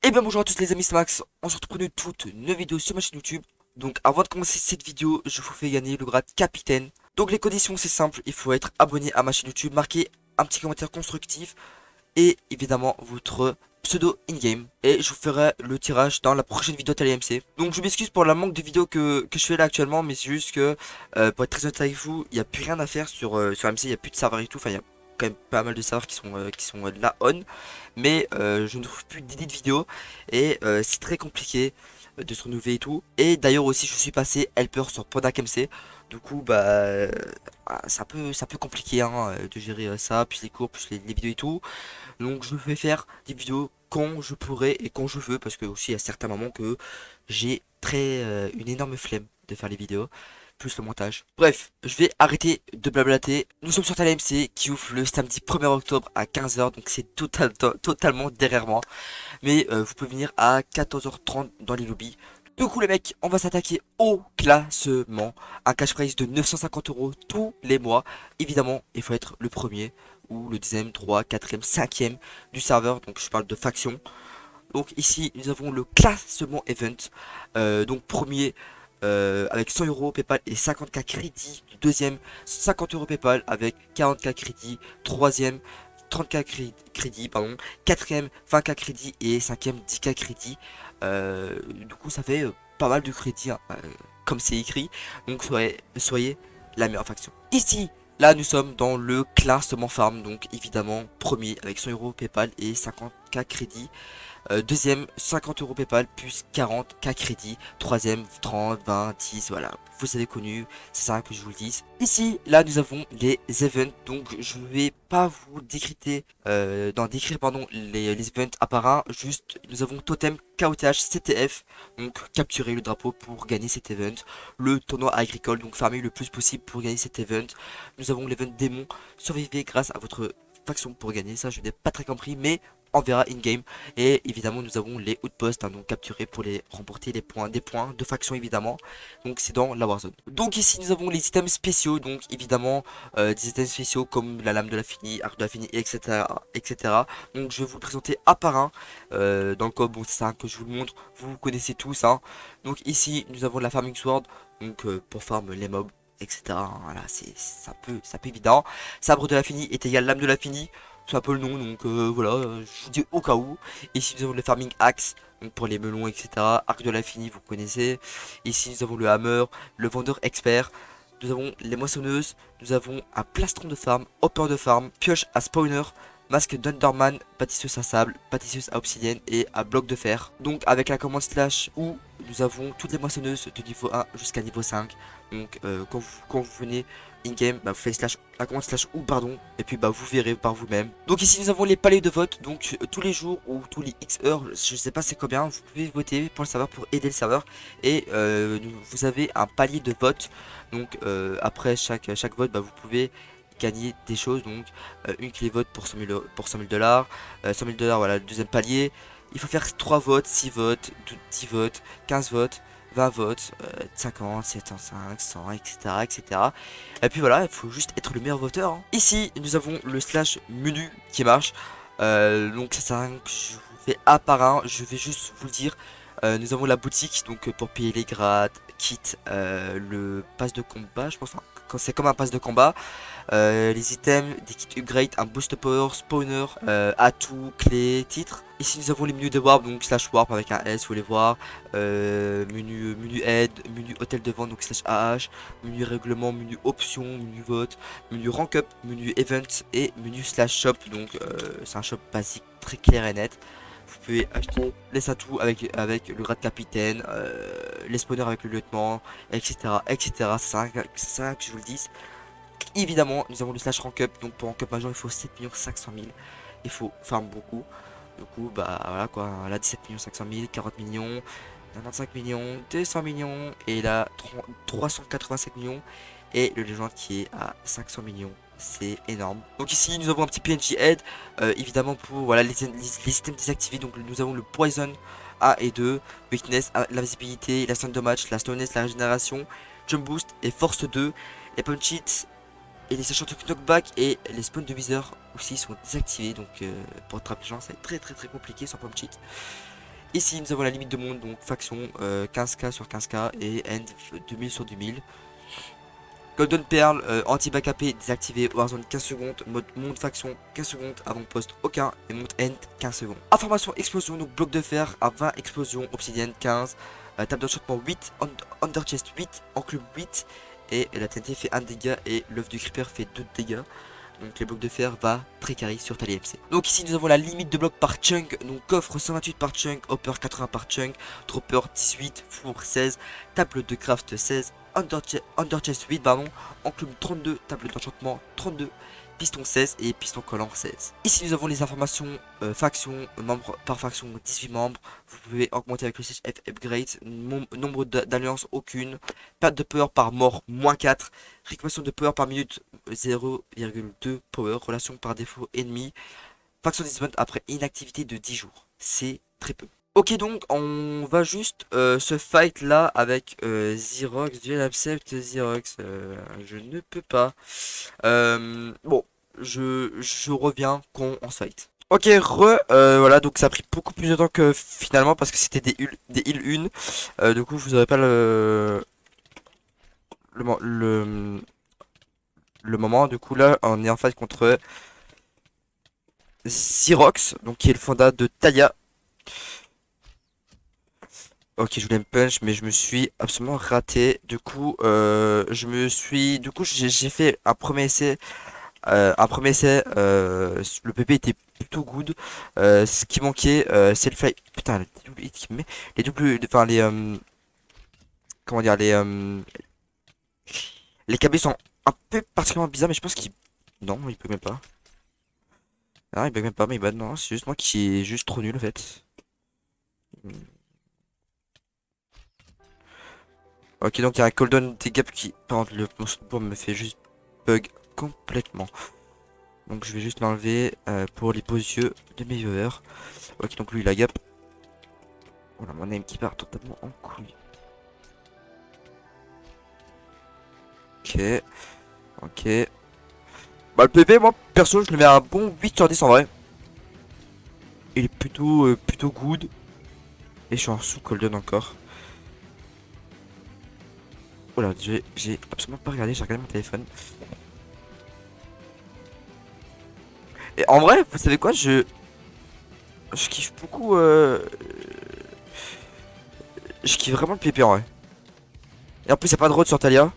Et bien bonjour à tous les amis, c'est Max. On se retrouve pour une toute nouvelle vidéo sur ma chaîne YouTube. Donc avant de commencer cette vidéo, je vous fais gagner le grade capitaine. Donc les conditions c'est simple, il faut être abonné à ma chaîne YouTube, marquer un petit commentaire constructif et évidemment votre pseudo in-game. Et je vous ferai le tirage dans la prochaine vidéo de l'AMC. Donc je m'excuse pour la manque de vidéos que je fais là actuellement, mais c'est juste que pour être très honnête avec vous, il n'y a plus rien à faire sur AMC, il n'y a plus de serveur et tout, enfin il y a quand même pas mal de serveurs qui sont là on, mais je ne trouve plus d'idées de vidéos et c'est très compliqué de se renouveler et tout. Et d'ailleurs aussi je suis passé helper sur Podak MC. Du coup bah c'est un peu compliqué hein, de gérer ça, plus les cours, plus les vidéos et tout. Donc je vais faire des vidéos quand je pourrai et quand je veux, parce que aussi il y a certains moments que j'ai une énorme flemme de faire les vidéos, plus le montage. Bref, je vais arrêter de blablater. Nous sommes sur TLMC qui ouvre le samedi 1er octobre à 15h, donc c'est totalement derrière moi. Mais vous pouvez venir à 14h30 dans les lobbies. Du coup les mecs, on va s'attaquer au classement. Un cash prize de 950 € tous les mois. Évidemment, il faut être le premier ou le deuxième, 3, 4e, 5e du serveur. Donc je parle de faction. Donc ici nous avons le classement event. Donc premier avec 100 € PayPal et 50K crédit. Deuxième 50 € PayPal avec 40K crédit. Troisième 30K crédit, pardon. Quatrième 20K crédit et cinquième 10K crédit. Du coup ça fait pas mal de crédits hein, comme c'est écrit. Donc soyez la meilleure faction. Ici là nous sommes dans le classement farm. Donc évidemment premier avec 100 € PayPal et 50K crédit. Deuxième 50 € PayPal plus 40K crédit. Troisième 30, 20, 10, voilà. Vous avez connu, c'est ça que je vous le dis. Ici, là, nous avons les events. Donc, je vais pas vous décrire pardon, les events à part un. Juste, nous avons Totem, KOTH, CTF. Donc, capturer le drapeau pour gagner cet event. Le tournoi agricole, donc farmer le plus possible pour gagner cet event. Nous avons l'event démon. Survivez grâce à votre faction pour gagner. Ça, je n'ai pas très compris, mais on verra in-game. Et évidemment nous avons les outposts hein, donc capturés pour les remporter des points de faction évidemment. Donc c'est dans la Warzone. Donc ici nous avons les items spéciaux. Donc évidemment des items spéciaux comme la lame de l'infini, arc de l'infini, etc. Donc je vais vous le présenter un par un dans le code. Bon c'est ça que je vous le montre, vous connaissez tous hein. Donc ici nous avons la farming sword. Donc pour farm les mobs, etc. Voilà, c'est un peu évident. Sabre de l'infini est égal lame de l'infini. C'est un peu le nom, donc voilà, je vous dis au cas où. Ici nous avons le farming axe, donc pour les melons, etc. Arc de l'infini, vous connaissez. Ici nous avons le hammer, le vendeur expert. Nous avons les moissonneuses, nous avons un plastron de farm, hopper de farm, pioche à spawner, masque d'Underman, pâtisseuse à sable, pâtisseuse à obsidienne et à bloc de fer. Donc avec la commande slash où nous avons toutes les moissonneuses de niveau 1 jusqu'à niveau 5. Donc quand vous venez in-game, bah, vous faites slash, la commande slash ou pardon, et puis bah vous verrez par vous-même. Donc ici nous avons les paliers de vote, donc tous les jours ou tous les X heures, je sais pas c'est combien, vous pouvez voter pour le serveur pour aider le serveur. Et vous avez un palier de vote, donc après chaque vote, bah, vous pouvez gagner des choses. Donc une clé vote pour 100 000 $, 100 000 $, voilà le deuxième palier. Il faut faire 3 votes, 6 votes, 10 votes, 15 votes, 20 votes, 50, 75, 100, etc., etc. Et puis voilà, il faut juste être le meilleur voteur hein. Ici nous avons le slash menu qui marche. Donc ça sert à rien que je vous fais un par un, je vais juste vous le dire. Nous avons la boutique donc pour payer les grades, kit, le pass de combat, je pense, enfin, quand c'est comme un pass de combat, les items, des kits upgrade, un boost power, spawner, atout, clé, titre. Ici nous avons les menus de warp, donc slash warp avec un S, vous voulez voir, menu aide, menu hôtel de vente, donc slash AH, menu règlement, menu option, menu vote, menu rank up, menu event et menu slash shop. Donc c'est un shop basique très clair et net. Vous pouvez acheter les atouts avec le grade capitaine, les spawners avec le lieutenant, etc. etc. C'est ça que je vous le dis. Évidemment, nous avons le slash rank up. Donc pour rank up major, il faut 7 500 000. Il faut farm beaucoup. Du coup, bah voilà quoi. Là, 17 500 000, 40 millions, 95 millions, 200 millions. Et là, 387 millions. Et le légende qui est à 500 millions. C'est énorme. Donc ici, nous avons un petit PNJ aid. Évidemment, pour voilà, les items désactivés. Donc nous avons le poison 1 et 2. Weakness, la visibilité, la stun damage, la slowness, la régénération, jump boost et force 2. Les punch hits et les sachants de knockback et les spawns de viseur aussi sont désactivés. Donc pour attraper les gens, ça va être très compliqué sans punch hit. Ici nous avons la limite de monde, donc faction 15k sur 15k et end 2000 sur 2000. Golden Pearl, anti-back AP désactivé, Warzone 15 secondes, mode monde faction 15 secondes, avant-poste aucun, et mode end 15 secondes. Information explosion, donc bloc de fer à 20 explosions, obsidienne 15, table d'enchantement 8, under chest 8, enclume 8, et la TNT fait 1 dégât et l'œuf du creeper fait 2 dégâts. Donc les blocs de fer va très carry sur Tali MC. Donc ici nous avons la limite de blocs par chunk. Donc coffre 128 par chunk, hopper 80 par chunk, dropper 18, four 16, table de craft 16, under chest 8 pardon, enclume 32, table d'enchantement 32, piston 16 et piston collant 16. Ici nous avons les informations faction, membres par faction 18 membres. Vous pouvez augmenter avec le siège F upgrade, nombre d'alliances aucune, perte de peur par mort moins 4, récupération de power par minute 0,2 power, relation par défaut ennemi, faction dismount après inactivité de 10 jours. C'est très peu. Ok, donc on va juste se fight là avec Xerox, duel accept Xerox, je ne peux pas. Bon, je reviens quand on se fight. Ok, voilà, donc ça a pris beaucoup plus de temps que finalement parce que c'était des heal 1. Du coup, vous aurez pas le, le moment. Du coup, là, on est en phase contre Xerox, donc qui est le fondateur de Taya. Ok, je voulais me punch, mais je me suis absolument raté. Du coup, j'ai fait un premier essai. Le PP était plutôt good. Ce qui manquait, c'est le fly. Putain, les doubles hits qu'il me met. Les doubles, enfin comment dire, les KB sont un peu particulièrement bizarres, mais je pense qu'il, non, il peut même pas. Ah, il bug même pas, mais bah non, c'est juste moi qui est juste trop nul en fait. Ok, donc il y a un cooldown des gaps qui. Par contre, le morceau de bois me fait juste bug complètement. Donc je vais juste l'enlever pour les beaux yeux de mes viewers. Ok, donc lui il a gap. Voilà, mon aim qui part totalement en couille. Ok, ok. Bah le PV, moi perso, je le mets à un bon 8 sur 10 en vrai. Il est plutôt good. Et je suis en sous cooldown encore. Oh là, j'ai absolument pas regardé, j'ai regardé mon téléphone. Et en vrai, vous savez quoi, je kiffe beaucoup. Je kiffe vraiment le PP en vrai. Et en plus, y a pas de road sur Talia.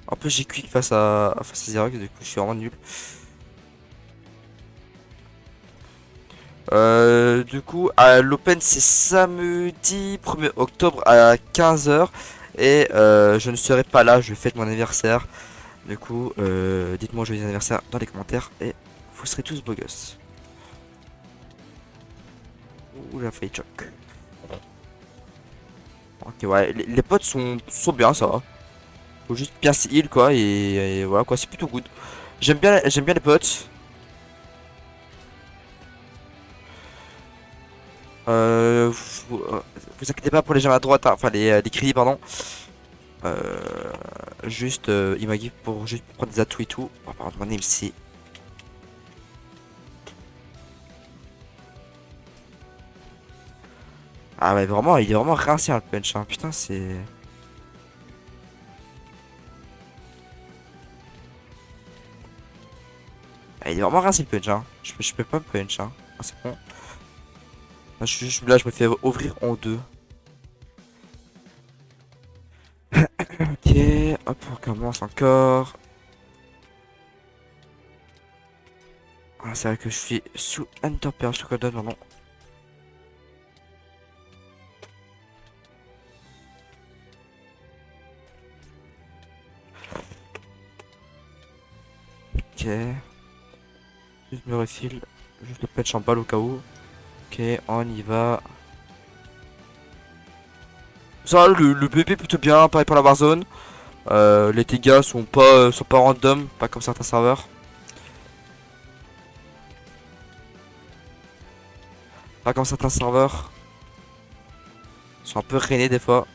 En plus, j'ai quick face à Xerox, du coup, je suis vraiment nul. Du coup, à l'Open, c'est samedi 1er octobre à 15 h. Et je ne serai pas là, je fête mon anniversaire. Du coup, dites-moi joyeux anniversaire dans les commentaires et vous serez tous beaux gosses. Ouh, la failli choc. Ok, ouais, les potes sont bien, ça va. Faut juste bien se heal, quoi, et voilà, quoi, c'est plutôt good. J'aime bien les potes. Vous inquiétez pas pour les gens à droite, hein, enfin les crédits, pardon. Juste, il m'a dit pour juste prendre des atouts et tout. Oh, par contre, mon name c'est. Ah ouais, vraiment, il est vraiment rincé hein, le punch, hein. Putain, c'est. Ah, il est vraiment rincé le punch, hein. Je peux pas me punch, hein. Ah, c'est bon. Là, je me fais ouvrir en deux. Ok, hop, on commence encore. Ah, c'est vrai que je suis sous Enter Pearl, sous Golden, pardon. Ok. Juste me refill. Juste le patch en balle au cas où. Ok, on y va. Ça, le BP plutôt bien, pareil pour la Warzone. Les dégâts sont pas random, pas comme certains serveurs. Pas comme certains serveurs. Ils sont un peu rainés des fois.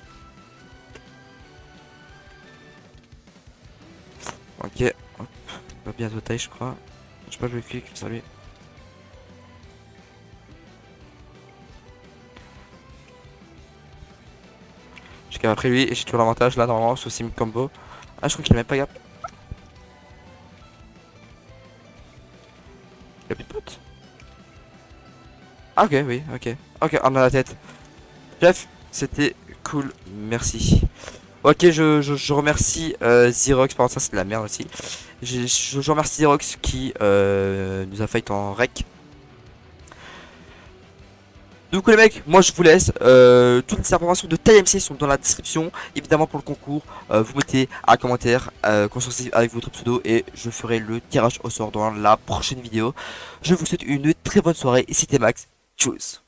Ok, hop. Va bientôt taille, je crois. Je sais pas, je vais cliquer, salut. J'ai qu'à après lui et j'ai toujours l'avantage là normalement sur Sim Combo. Ah je crois qu'il a même pas gap. Il a plus de potes. Ah ok oui ok. Ok on a la tête. Bref, c'était cool, merci. Ok je remercie Xerox, par contre ça c'est de la merde aussi. Je remercie Xerox qui nous a fight en rec. Du coup les mecs, moi je vous laisse, toutes les informations de TMC sont dans la description. Évidemment pour le concours, vous mettez un commentaire constructif avec votre pseudo et je ferai le tirage au sort dans la prochaine vidéo. Je vous souhaite une très bonne soirée et c'était Max, tchuss.